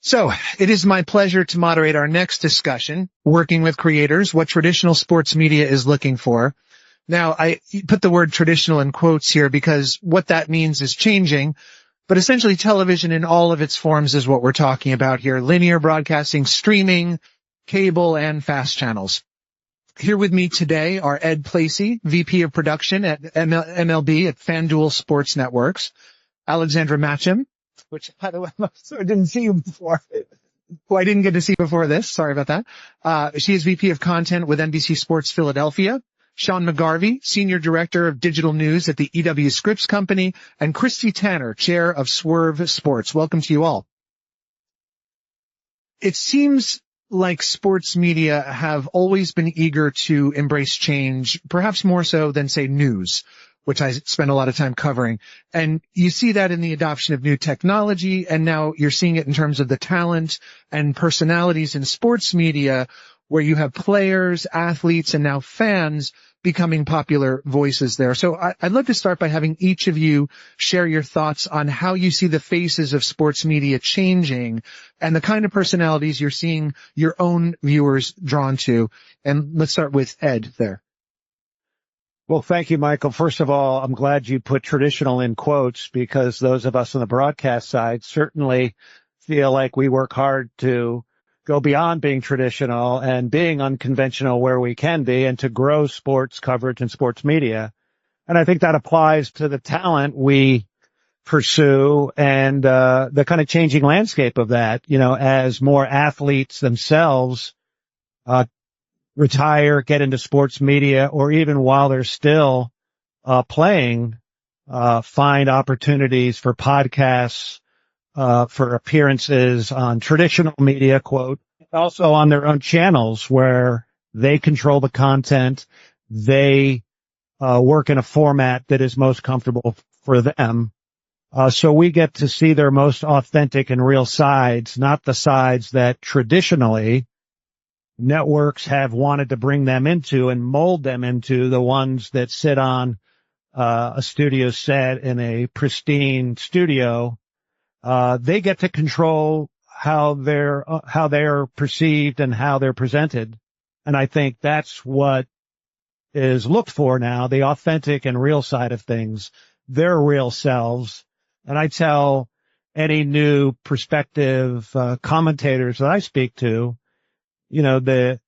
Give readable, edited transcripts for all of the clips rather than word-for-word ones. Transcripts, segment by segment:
So it is my pleasure to moderate our next discussion, working with creators, what traditional sports media is looking for. Now, I put the word traditional in quotes here because what that means is changing, but essentially television in all of its forms is what we're talking about here. Linear broadcasting, streaming, cable, and fast channels. Here with me today are Ed Placey, VP of Production at MLB at FanDuel Sports Networks, Alexandra Matcham, which, by the way, I didn't see you before, who I didn't get to see before this. Sorry about that. She is VP of Content with NBC Sports Philadelphia. Sean McGarvy, Senior Director of Digital News at the EW Scripps Company, and Christy Tanner, Chair of Swerve Sports. Welcome to you all. It seems like sports media have always been eager to embrace change, perhaps more so than, say, news, which I spend a lot of time covering. And you see that in the adoption of new technology, and now you're seeing it in terms of the talent and personalities in sports media, where you have players, athletes, and now fans becoming popular voices there. So I'd love to start by having each of you share your thoughts on how you see the faces of sports media changing and the kind of personalities you're seeing your own viewers drawn to. And let's start with Ed there. Well, thank you, Michael. First of all, I'm glad you put traditional in quotes, because those of us on the broadcast side certainly feel like we work hard to go beyond being traditional and being unconventional where we can be, and to grow sports coverage and sports media. And I think that applies to the talent we pursue and the kind of changing landscape of that, as more athletes themselves retire, get into sports media, or even while they're still playing, find opportunities for podcasts, for appearances on traditional media, quote, also on their own channels where they control the content. They work in a format that is most comfortable for them. So we get to see their most authentic and real sides, not the sides that traditionally networks have wanted to bring them into and mold them into, the ones that sit on a studio set in a pristine studio. They get to control how they're perceived and how they're presented. And I think that's what is looked for now, the authentic and real side of things, their real selves. And I tell any new prospective commentators that I speak to, the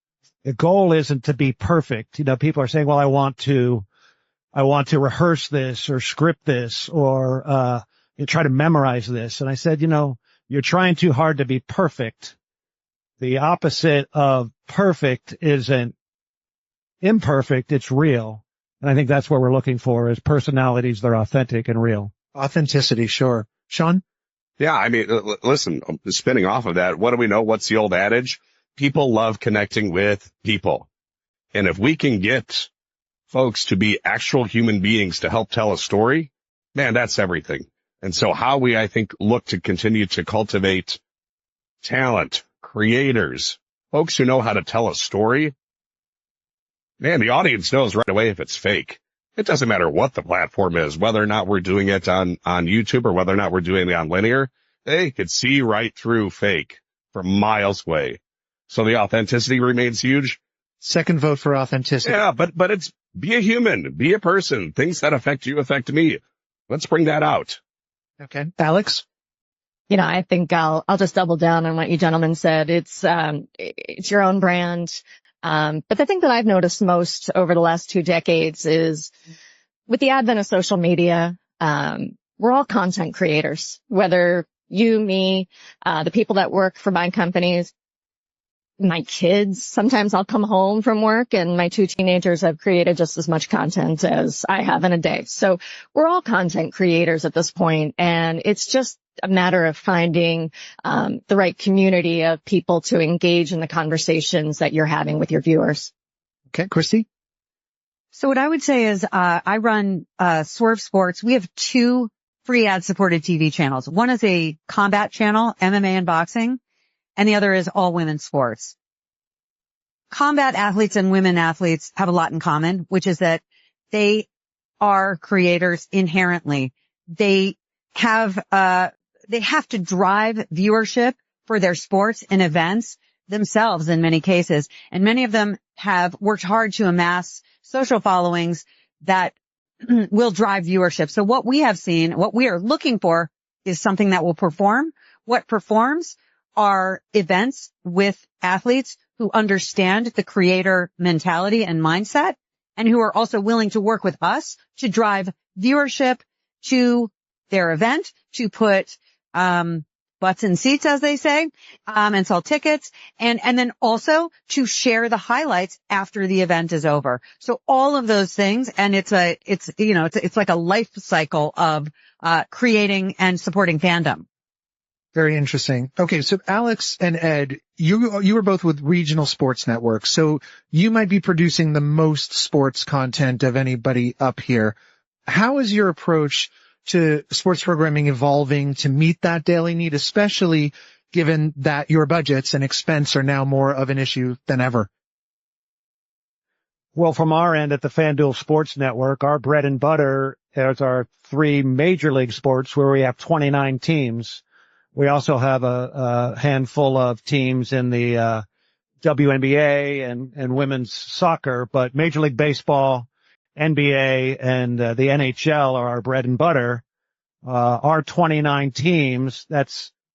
goal isn't to be perfect. People are saying, well, I want to rehearse this or script this or try to memorize this. And I said, you're trying too hard to be perfect. The opposite of perfect isn't imperfect, it's real. And I think that's what we're looking for, is personalities that are authentic and real. Authenticity, sure. Sean? Yeah, I mean, listen, spinning off of that, what do we know? What's the old adage? People love connecting with people. And if we can get folks to be actual human beings to help tell a story, man, that's everything. And so how we, I think, look to continue to cultivate talent, creators, folks who know how to tell a story, man, the audience knows right away if it's fake. It doesn't matter what the platform is, whether or not we're doing it on YouTube or whether or not we're doing it on linear. They could see right through fake from miles away. So the authenticity remains huge. Second vote for authenticity. Yeah, but it's be a human, be a person. Things that affect you affect me. Let's bring that out. Okay. Alex? I think I'll just double down on what you gentlemen said. It's your own brand. But the thing that I've noticed most over the last 2 decades is with the advent of social media, we're all content creators, whether you, me, the people that work for my companies, my kids. Sometimes I'll come home from work and my 2 teenagers have created just as much content as I have in a day. So we're all content creators at this point, and it's just a matter of finding the right community of people to engage in the conversations that you're having with your viewers. Okay, Christy? So what I would say is I run Swerve Sports. We have 2 free ad-supported TV channels. One is a combat channel, MMA and boxing, and the other is all women's sports. Combat athletes and women athletes have a lot in common, which is that they are creators inherently. They have to drive viewership for their sports and events themselves in many cases. And many of them have worked hard to amass social followings that will drive viewership. So what we have seen, what we are looking for is something that will perform. What performs are events with athletes who understand the creator mentality and mindset, and who are also willing to work with us to drive viewership to their event, to put butts in seats, as they say, and sell tickets, and then also to share the highlights after the event is over. So all of those things, and it's like a life cycle of creating and supporting fandom. Very interesting. Okay, so Alex and Ed, you were both with regional sports networks, so you might be producing the most sports content of anybody up here. How is your approach to sports programming evolving to meet that daily need, especially given that your budgets and expense are now more of an issue than ever? Well, from our end at the FanDuel Sports Network, our bread and butter is our 3 major league sports where we have 29 teams. We also have a handful of teams in the WNBA and women's soccer, but Major League Baseball, NBA, and the NHL are our bread and butter. Our 29 teams,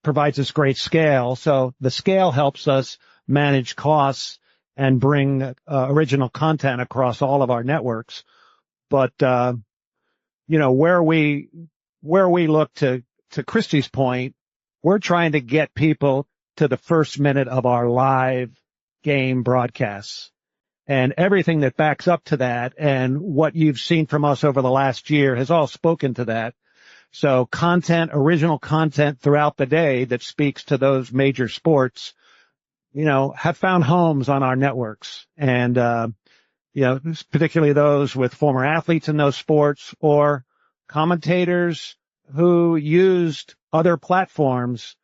provides us great scale. So the scale helps us manage costs and bring original content across all of our networks. But where we look to Christy's point, we're trying to get people to the first minute of our live game broadcasts and everything that backs up to that. And what you've seen from us over the last year has all spoken to that. So content, original content throughout the day that speaks to those major sports, have found homes on our networks. And, particularly those with former athletes in those sports or commentators who used other platforms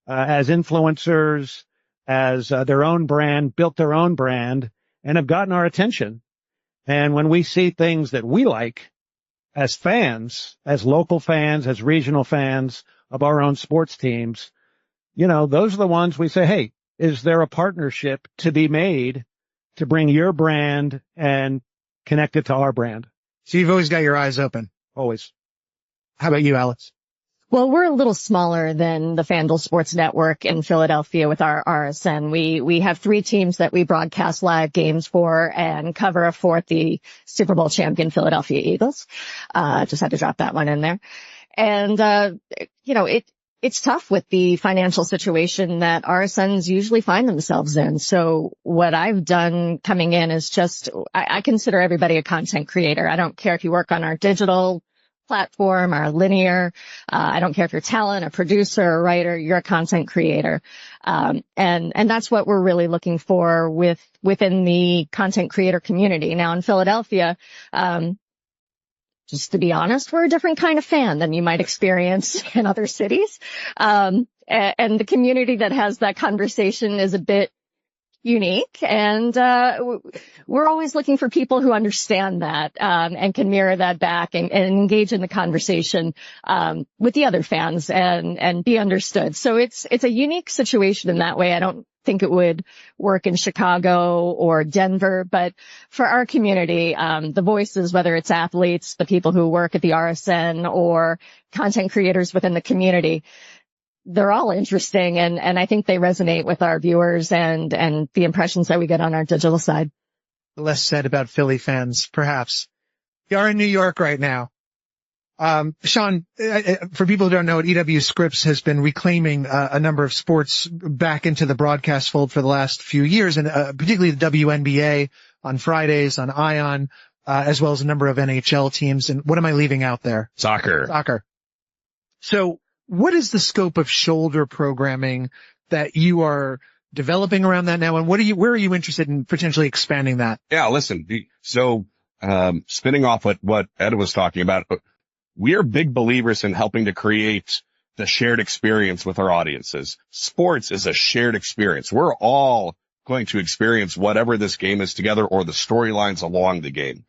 as influencers, as their own brand, built their own brand, and have gotten our attention. And when we see things that we like as fans, as local fans, as regional fans of our own sports teams, those are the ones we say, hey, is there a partnership to be made to bring your brand and connect it to our brand? So you've always got your eyes open. Always. How about you, Alex? Well, we're a little smaller than the FanDuel Sports Network in Philadelphia with our RSN. We have 3 teams that we broadcast live games for and cover a 4th, the Super Bowl champion Philadelphia Eagles. Just had to drop that one in there. And, it's tough with the financial situation that RSNs usually find themselves in. So what I've done coming in is I consider everybody a content creator. I don't care if you work on our digital platform, our linear. I don't care if you're talent, a producer, a writer, you're a content creator. And that's what we're really looking for within the content creator community. Now in Philadelphia, just to be honest, we're a different kind of fan than you might experience in other cities. And the community that has that conversation is a bit unique. And, we're always looking for people who understand that, and can mirror that back and engage in the conversation, with the other fans and be understood. So it's a unique situation in that way. I don't think it would work in Chicago or Denver, but for our community, the voices, whether it's athletes, the people who work at the RSN or content creators within the community, they're all interesting, and I think they resonate with our viewers and the impressions that we get on our digital side. Less said about Philly fans, perhaps. You are in New York right now. Sean, for people who don't know it, EW Scripps has been reclaiming a number of sports back into the broadcast fold for the last few years, and particularly the WNBA on Fridays on ION, as well as a number of NHL teams. And what am I leaving out there? Soccer. So what is the scope of shoulder programming that you are developing around that now? And where are you interested in potentially expanding that? Yeah, listen. So, spinning off what Ed was talking about, we are big believers in helping to create the shared experience with our audiences. Sports is a shared experience. We're all going to experience whatever this game is together or the storylines along the game.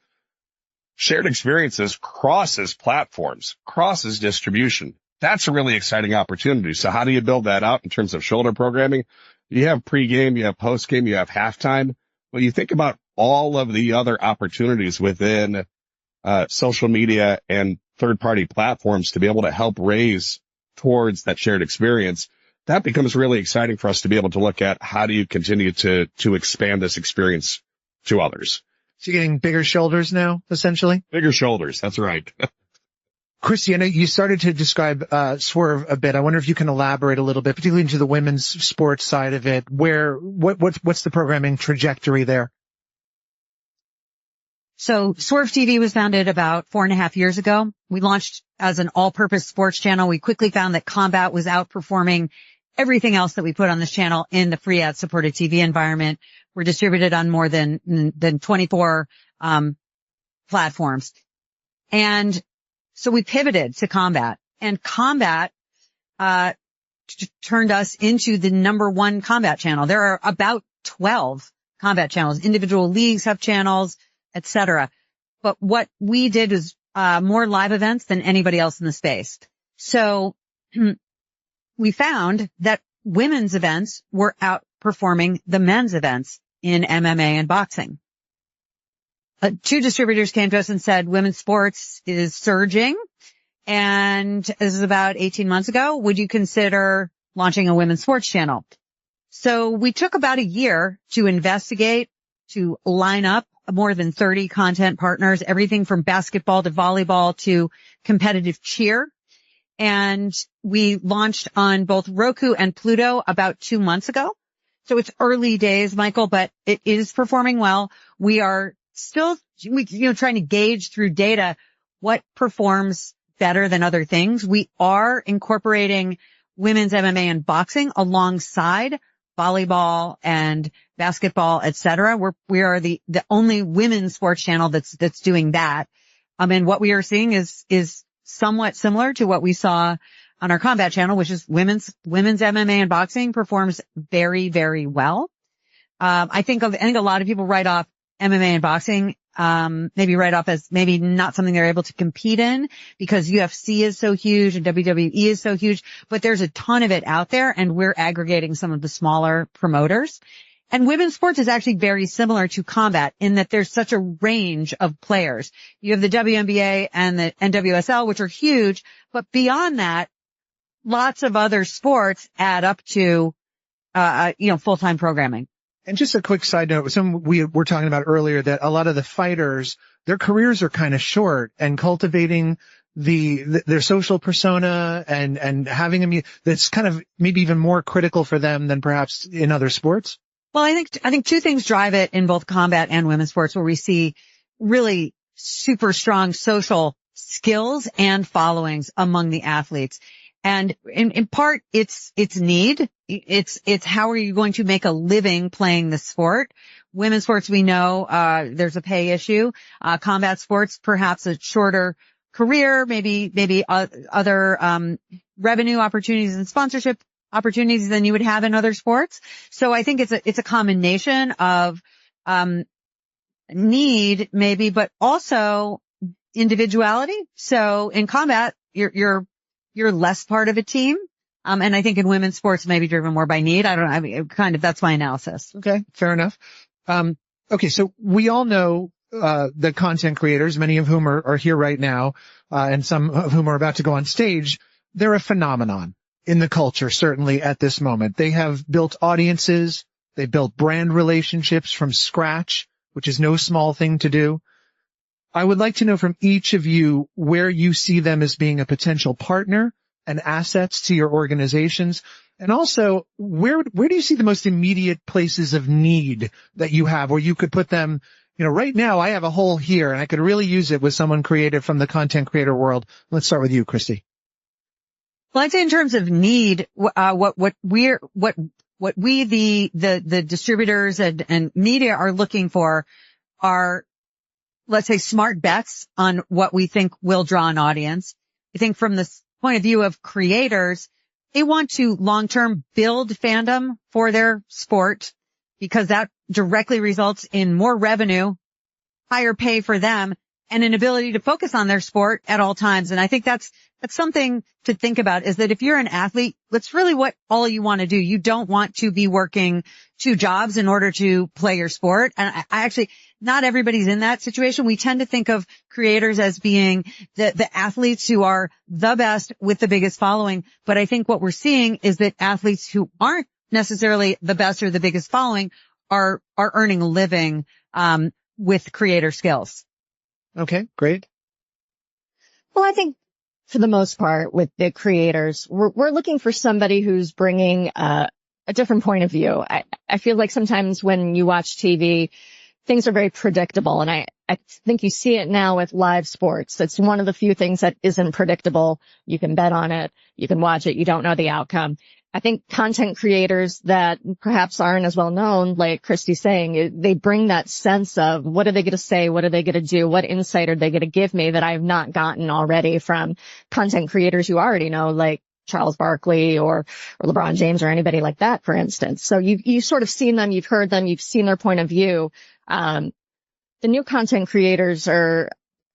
Shared experiences crosses platforms, crosses distribution. That's a really exciting opportunity. So how do you build that out in terms of shoulder programming? You have pregame, you have postgame, you have halftime. Well, you think about all of the other opportunities within social media and third-party platforms to be able to help raise towards that shared experience. That becomes really exciting for us to be able to look at how do you continue to expand this experience to others. So you're getting bigger shoulders now, essentially? Bigger shoulders. That's right. Christy, I know you started to describe Swerve a bit. I wonder if you can elaborate a little bit, particularly into the women's sports side of it. What's the programming trajectory there? So Swerve TV was founded about 4.5 years ago. We launched as an all-purpose sports channel. We quickly found that combat was outperforming everything else that we put on this channel in the free ad-supported TV environment. We're distributed on more than 24 platforms. And so we pivoted to combat, and combat turned us into the number one combat channel. There are about 12 combat channels. Individual leagues have channels, etc. But what we did was more live events than anybody else in the space. So we found that women's events were outperforming the men's events in MMA and boxing. 2 distributors came to us and said, women's sports is surging. And this is about 18 months ago. Would you consider launching a women's sports channel? So we took about a year to investigate, to line up more than 30 content partners, everything from basketball to volleyball to competitive cheer. And we launched on both Roku and Pluto about 2 months ago. So it's early days, Michael, but it is performing well. We are still, trying to gauge through data what performs better than other things. We are incorporating women's MMA and boxing alongside volleyball and basketball, etc. We are the only women's sports channel that's doing that. And what we are seeing is somewhat similar to what we saw on our combat channel, which is women's MMA and boxing performs very, very well. I think a lot of people write off MMA and boxing, maybe write off as maybe not something they're able to compete in because UFC is so huge and WWE is so huge, but there's a ton of it out there, and we're aggregating some of the smaller promoters. And women's sports is actually very similar to combat in that there's such a range of players. You have the WNBA and the NWSL, which are huge, but beyond that, lots of other sports add up to, full-time programming. And just a quick side note, we were talking about earlier that a lot of the fighters, their careers are kind of short, and cultivating their social persona and having them, that's kind of maybe even more critical for them than perhaps in other sports. Well, I think 2 things drive it in both combat and women's sports, where we see really super strong social skills and followings among the athletes. And in part, it's need. It's how are you going to make a living playing the sport? Women's sports, we know, there's a pay issue. Combat sports, perhaps a shorter career, maybe other, revenue opportunities and sponsorship opportunities than you would have in other sports. So I think it's a combination of, need maybe, but also individuality. So in combat, you're less part of a team. And I think in women's sports, maybe driven more by need. That's my analysis. Okay. Fair enough. Okay. So we all know, the content creators, many of whom are here right now, and some of whom are about to go on stage. They're a phenomenon in the culture, certainly at this moment. They have built audiences. They built brand relationships from scratch, which is no small thing to do. I would like to know from each of you where you see them as being a potential partner and assets to your organizations. And also, where do you see the most immediate places of need that you have where you could put them? Right now I have a hole here and I could really use it with someone creative from the content creator world. Let's start with you, Christy. Well, I'd say in terms of need, what we, the distributors and media are looking for are, let's say, smart bets on what we think will draw an audience. I think from the point of view of creators, they want to long-term build fandom for their sport because that directly results in more revenue, higher pay for them, and an ability to focus on their sport at all times. And I think that's something to think about, is that if you're an athlete, that's really what all you want to do. You don't want to be working 2 jobs in order to play your sport. And I actually, not everybody's in that situation. We tend to think of creators as being the athletes who are the best with the biggest following. But I think what we're seeing is that athletes who aren't necessarily the best or the biggest following are earning a living, with creator skills. Okay, great. Well, I think for the most part with the creators, we're looking for somebody who's bringing a different point of view. I feel like sometimes when you watch TV, things are very predictable. And I think you see it now with live sports. It's one of the few things that isn't predictable. You can bet on it. You can watch it. You don't know the outcome. I think content creators that perhaps aren't as well known, like Christy's saying, they bring that sense of what are they going to say? What are they going to do? What insight are they going to give me that I have not gotten already from content creators you already know, like Charles Barkley or LeBron James or anybody like that, for instance. So you've sort of seen them, you've heard them, you've seen their point of view. The new content creators are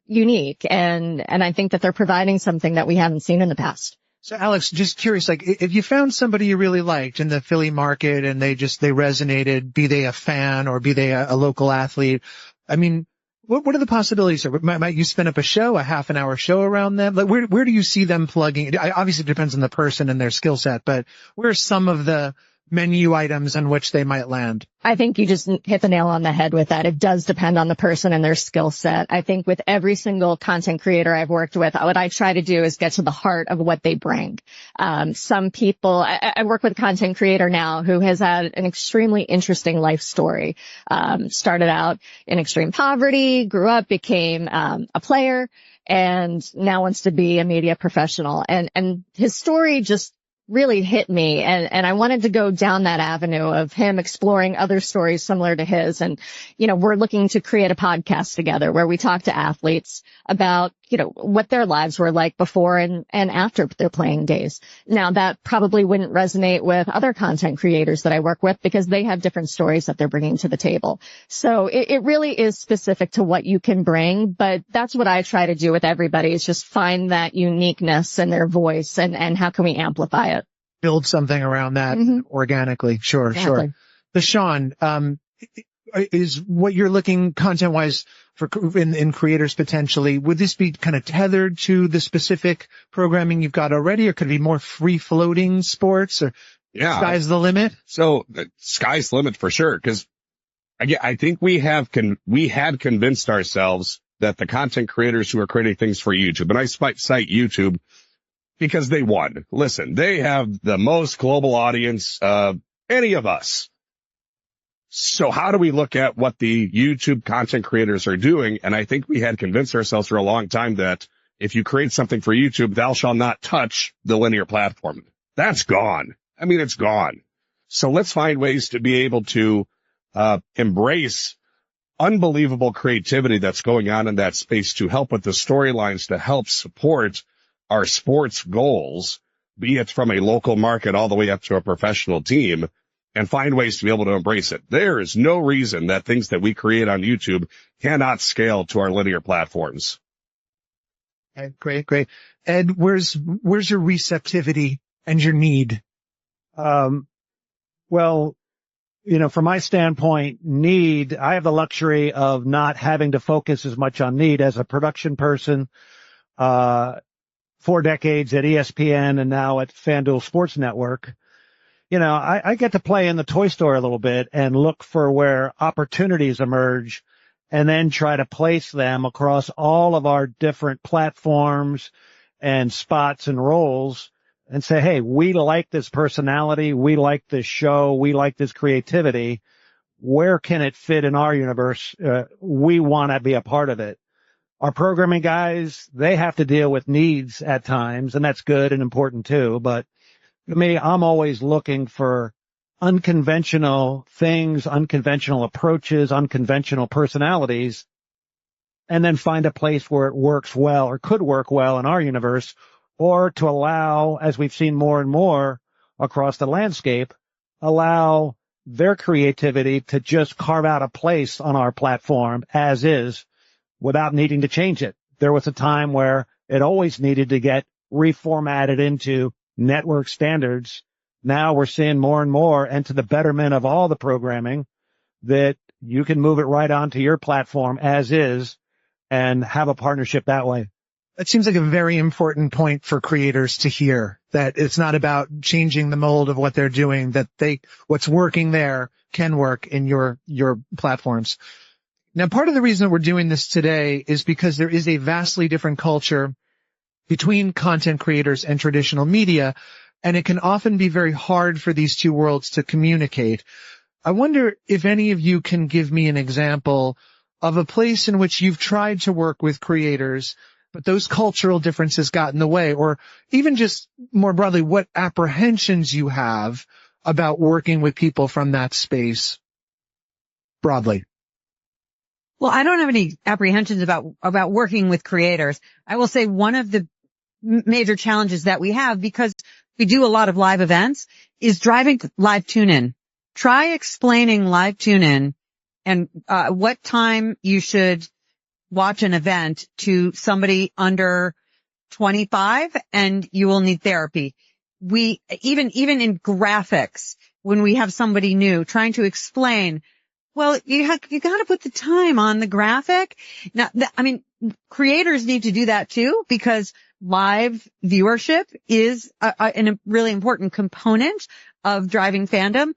unique, and I think that they're providing something that we haven't seen in the past. So Alex, just curious, like if you found somebody you really liked in the Philly market and they resonated, be they a fan or be they a local athlete, I mean, what are the possibilities? Might you spin up a show, a half an hour show around them? Like where do you see them plugging? Obviously it depends on the person and their skill set, but where are some of the menu items on which they might land? I think you just hit the nail on the head with that. It does depend on the person and their skill set. I think with every single content creator I've worked with, what I try to do is get to the heart of what they bring. Some people, I work with a content creator now who has had an extremely interesting life story. Started out in extreme poverty, grew up, became a player, and now wants to be a media professional. And his story just really hit me, and I wanted to go down that avenue of him exploring other stories similar to his. And, we're looking to create a podcast together where we talk to athletes about, what their lives were like before and after their playing days. Now, that probably wouldn't resonate with other content creators that I work with because they have different stories that they're bringing to the table. So it really is specific to what you can bring, but that's what I try to do with everybody, is just find that uniqueness in their voice and how can we amplify it. Build something around that organically. Sure, exactly. Sure. So Sean, is what you're looking content-wise for in creators potentially, would this be kind of tethered to the specific programming you've got already, or could it be more free-floating sports, or sky's the limit? So sky's the limit for sure, because I think we had convinced ourselves that the content creators who are creating things for YouTube, and I cite YouTube because they won. Listen, they have the most global audience of any of us. So how do we look at what the YouTube content creators are doing? And I think we had convinced ourselves for a long time that if you create something for YouTube, thou shalt not touch the linear platform. That's gone. I mean, it's gone. So let's find ways to be able to embrace unbelievable creativity that's going on in that space to help with the storylines, to help support our sports goals, be it from a local market all the way up to a professional team, and find ways to be able to embrace it. There is no reason that things that we create on YouTube cannot scale to our linear platforms. Okay, great. Ed, where's your receptivity and your need? Well, from my standpoint, need, I have the luxury of not having to focus as much on need as a production person, 4 decades at ESPN and now at FanDuel Sports Network. I get to play in the toy store a little bit and look for where opportunities emerge and then try to place them across all of our different platforms and spots and roles and say, hey, we like this personality. We like this show. We like this creativity. Where can it fit in our universe? We want to be a part of it. Our programming guys, they have to deal with needs at times, and that's good and important too. But to me, I'm always looking for unconventional things, unconventional approaches, unconventional personalities, and then find a place where it works well or could work well in our universe, or to allow, as we've seen more and more across the landscape, allow their creativity to just carve out a place on our platform as is, without needing to change it. There was a time where it always needed to get reformatted into network standards. Now we're seeing more and more, and to the betterment of all the programming, that you can move it right onto your platform as is and have a partnership that way. That seems like a very important point for creators to hear, that it's not about changing the mold of what they're doing, that what's working there can work in your platforms. Now, part of the reason that we're doing this today is because there is a vastly different culture between content creators and traditional media, and it can often be very hard for these two worlds to communicate. I wonder if any of you can give me an example of a place in which you've tried to work with creators, but those cultural differences got in the way, or even just more broadly, what apprehensions you have about working with people from that space broadly. Well, I don't have any apprehensions about working with creators. I will say one of the major challenges that we have, because we do a lot of live events, is driving live tune-in. Try explaining live tune-in and what time you should watch an event to somebody under 25, and you will need therapy. We even in graphics, when we have somebody new, trying to explain, well, you got to put the time on the graphic. Now, creators need to do that too, because live viewership is a really important component of driving fandom.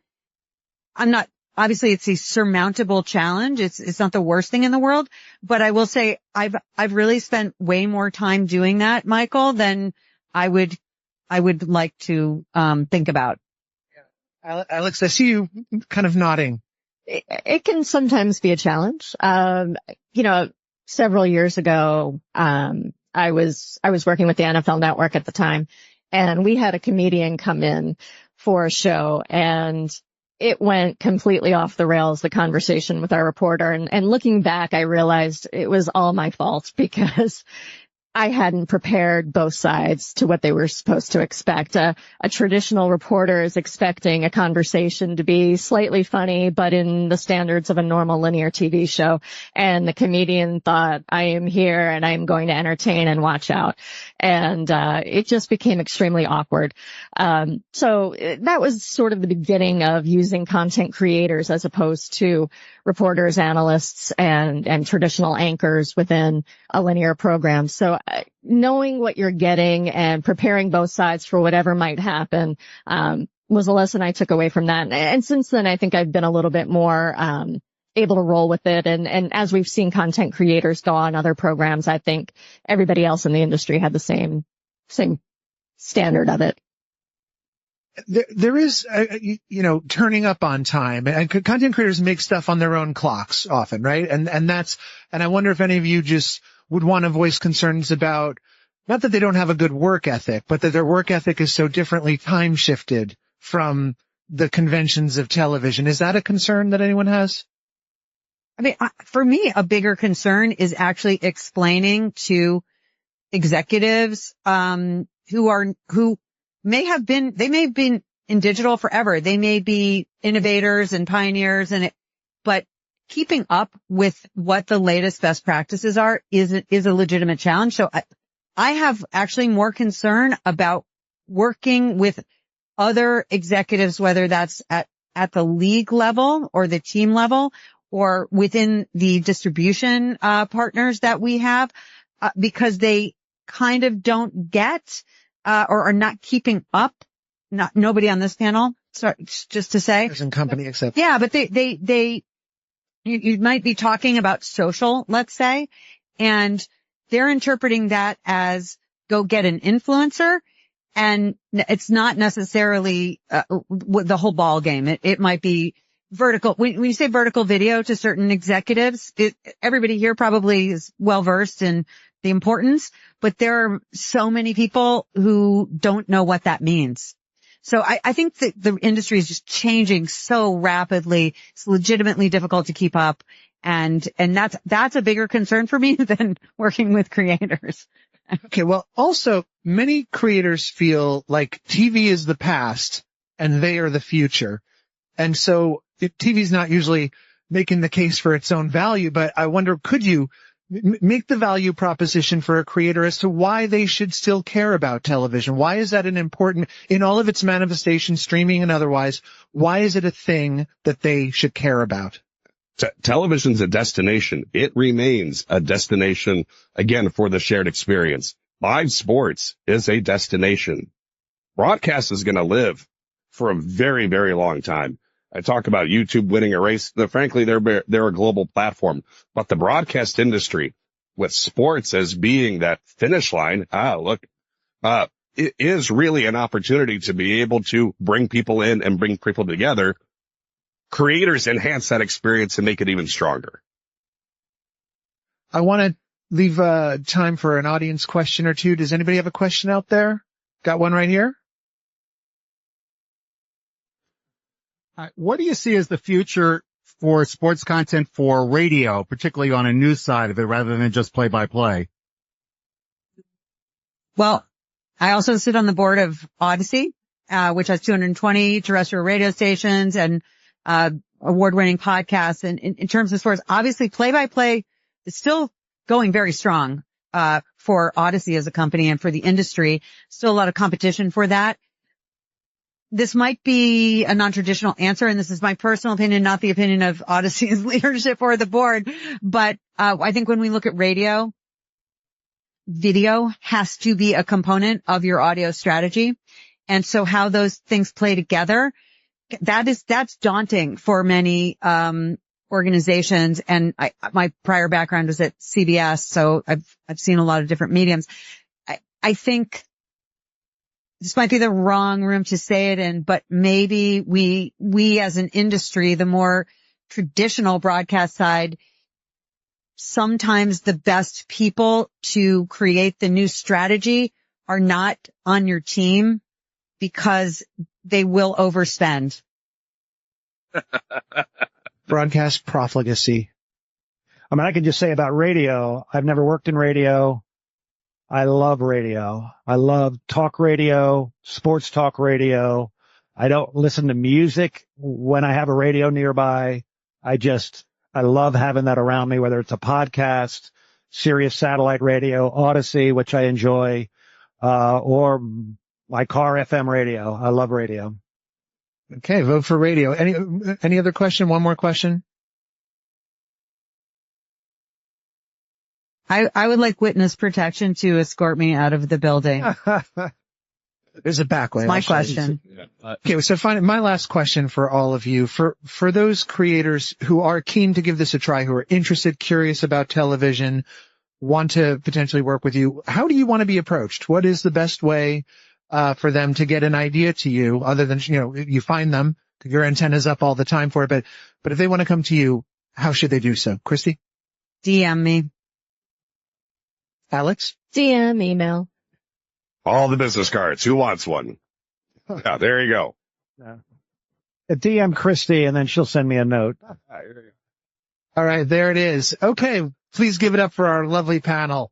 Obviously it's a surmountable challenge. It's not the worst thing in the world, but I will say I've really spent way more time doing that, Michael, than I would like to think about. Yeah. Alex, I see you kind of nodding. It can sometimes be a challenge. Several years ago, I was working with the NFL Network at the time, and we had a comedian come in for a show, and it went completely off the rails, the conversation with our reporter. And looking back, I realized it was all my fault, because I hadn't prepared both sides to what they were supposed to expect. A traditional reporter is expecting a conversation to be slightly funny, but in the standards of a normal linear TV show. And the comedian thought, I am here and I am going to entertain and watch out. And it just became extremely awkward. So that was sort of the beginning of using content creators as opposed to reporters, analysts, and traditional anchors within a linear program. So knowing what you're getting and preparing both sides for whatever might happen was a lesson I took away from that. And since then, I think I've been a little bit more able to roll with it. And as we've seen content creators go on other programs, I think everybody else in the industry had the same standard of it. There is, turning up on time, and content creators make stuff on their own clocks often, right? And I wonder if any of you just would want to voice concerns about, not that they don't have a good work ethic, but that their work ethic is so differently time shifted from the conventions of television. Is that a concern that anyone has? For me, a bigger concern is actually explaining to executives, who may have been in digital forever. They may be innovators and pioneers but keeping up with what the latest best practices are is a legitimate challenge. So I have actually more concern about working with other executives, whether that's at the league level or the team level or within the distribution partners that we have, because they kind of don't get or are not keeping up. Nobody on this panel, sorry, just to say. There's a company except. Yeah, but you might be talking about social, let's say, and they're interpreting that as go get an influencer, and it's not necessarily the whole ball game. It might be vertical. When you say vertical video to certain executives, everybody here probably is well versed in the importance, but there are so many people who don't know what that means. So I think that the industry is just changing so rapidly. It's legitimately difficult to keep up. And that's a bigger concern for me than working with creators. Okay. Well, also many creators feel like TV is the past and they are the future. And so TV is not usually making the case for its own value, but I wonder, could you make the value proposition for a creator as to why they should still care about television. Why is that an important, in all of its manifestations, streaming and otherwise, why is it a thing that they should care about? Television's a destination. It remains a destination, again, for the shared experience. Live sports is a destination. Broadcast is going to live for a very, very long time. I talk about YouTube winning a race. Frankly, they're a global platform, but the broadcast industry with sports as being that finish line, it is really an opportunity to be able to bring people in and bring people together. Creators enhance that experience and make it even stronger. I want to leave time for an audience question or two. Does anybody have a question out there? Got one right here? What do you see as the future for sports content for radio, particularly on a news side of it, rather than just play-by-play? Well, I also sit on the board of Odyssey, which has 220 terrestrial radio stations and award-winning podcasts. And in terms of sports, obviously play-by-play is still going very strong for Odyssey as a company and for the industry. Still a lot of competition for that. This might be a non-traditional answer, and this is my personal opinion, not the opinion of Odyssey's leadership or the board. But I think when we look at radio, video has to be a component of your audio strategy. And so how those things play together, that's daunting for many organizations. And my prior background was at CBS, so I've seen a lot of different mediums. I think this might be the wrong room to say it in, but maybe we as an industry, the more traditional broadcast side, sometimes the best people to create the new strategy are not on your team because they will overspend. Broadcast profligacy. I mean, I can just say about radio, I've never worked in radio. I love radio. I love talk radio, sports talk radio. I don't listen to music when I have a radio nearby. I love having that around me, whether it's a podcast, Sirius satellite radio, Odyssey, which I enjoy, or my car FM radio. I love radio. Okay, vote for radio. Any other question? One more question? I would like witness protection to escort me out of the building. There's a back way. My question. Okay, so my last question for all of you, for those creators who are keen to give this a try, who are interested, curious about television, want to potentially work with you, how do you want to be approached? What is the best way for them to get an idea to you, other than, you find them, your antenna's up all the time for it, but if they want to come to you, how should they do so? Christy? DM me. Alex? DM, email. All the business cards. Who wants one? Yeah, there you go. DM Christy, and then she'll send me a note. All right, there it is. Okay, please give it up for our lovely panel.